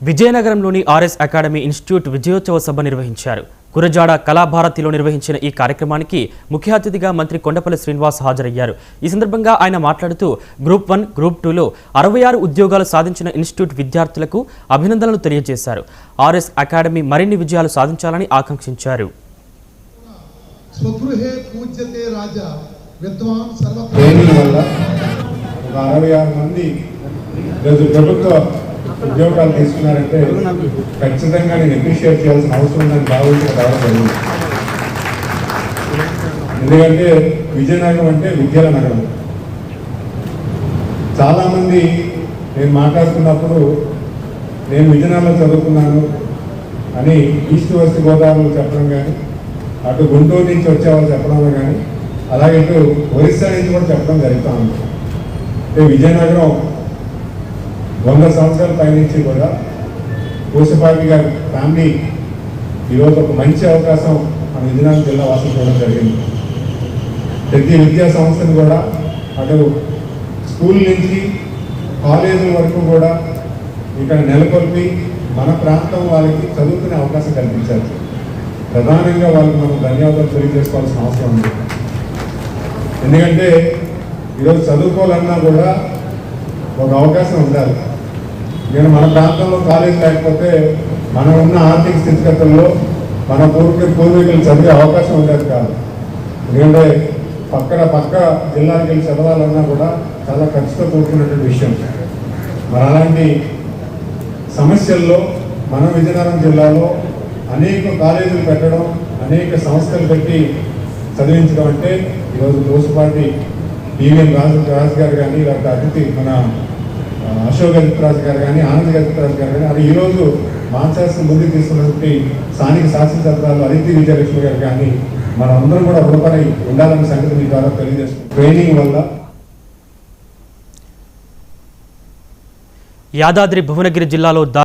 విజయనగరంలోని RS academy institute విజయోత్సవ సభ నిర్వహించారు. గురజాడ కళాభారతిలో నిర్వహించిన ఈ కార్యక్రమానికి ముఖ్య అతిథిగా మంత్రి కొండపల్లి శ్రీనివాస్ హాజరయ్యారు. ఈ సందర్భంగా ఆయన మాట్లాడుతూ గ్రూప్ 1, గ్రూప్ 2లో 66 ఉద్యోగాలు సాధించిన ఇన్స్టిట్యూట్ విద్యార్థులకు అభినందనలు తెలియజేశారు. ఆర్ఎస్ అకాడమీ మరిన్ని విజయాలు సాధించాలని ఆకాంక్షించారు. ఉద్యోగాలు తీసుకున్నారంటే ఖచ్చితంగా నేను అప్రిషియేట్ చేయాల్సిన అవసరం ఉందని భావించిన రావడం. ఎందుకంటే విజయనగరం అంటే విద్యల నగరం. చాలామంది నేను మాట్లాడుతున్నప్పుడు నేను విజయనగరంలో చదువుకున్నాను అని ఈస్ట్ వెస్ట్ గోదావరిలో చెప్పడం కానీ, అటు గుంటూరు నుంచి వచ్చేవాళ్ళు చెప్పడం కానీ, అలాగే ఇటు ఒరిస్సా నుంచి కూడా చెప్పడం జరుగుతూ ఉంది. అంటే విజయనగరం 100 సంవత్సరాల పైనుంచి కూడా పూసపాటి గారి ఫ్యామిలీ ఈరోజు ఒక మంచి అవకాశం మన విజయనగరం జిల్లా వాసులు చూడడం జరిగింది. ప్రతి విద్యా సంస్థను కూడా అటు స్కూల్ నుంచి కాలేజీల వరకు కూడా ఇక్కడ నెలకొల్పి మన ప్రాంతం వాళ్ళకి చదువుకునే అవకాశం కల్పించారు. ప్రధానంగా వాళ్ళకి మనం ధన్యవాదాలు తెలియజేసుకోవాల్సిన అవసరం ఉంది. ఎందుకంటే ఈరోజు చదువుకోవాలన్నా కూడా ఒక అవకాశం ఉండాలి. నేను మన ప్రాంతంలో కాలేజ్ లేకపోతే మనం ఉన్న ఆర్థిక స్థితిగతుల్లో మన పూర్వీకులు చదివే అవకాశం ఉండేది కాదు. ఎందుకంటే పక్క జిల్లాకి వెళ్ళి చదవాలన్నా కూడా చాలా ఖర్చుతో కూడుకున్నటువంటి విషయం. మరి అలాంటి సమస్యల్లో మన విజయనగరం జిల్లాలో అనేక కాలేజీలు పెట్టడం, అనేక సంస్థలు పెట్టి చదివించడం అంటే ఈరోజు పూసపాటి పివిఎం రాజు గారు కానీ, లేకపోతే అతిథి మన అశోక్ గజపతిరాజు గారు కానీ, ఆనంద్ గజపతిరాజు గారు కానీ, అది ఈరోజు మాన్సాస్ ముందుకు తీసుకున్నటువంటి స్థానిక శాసనసభ్యులు అదితి విజయలక్ష్మి గారు కానీ, మనం అందరం కూడా రుణపడి ఉండాలన్న సంగతి మీ ద్వారా తెలియజేస్తున్నాం. ట్రైనింగ్ వల్ల యాదాద్రి భువనగిరి జిల్లాలో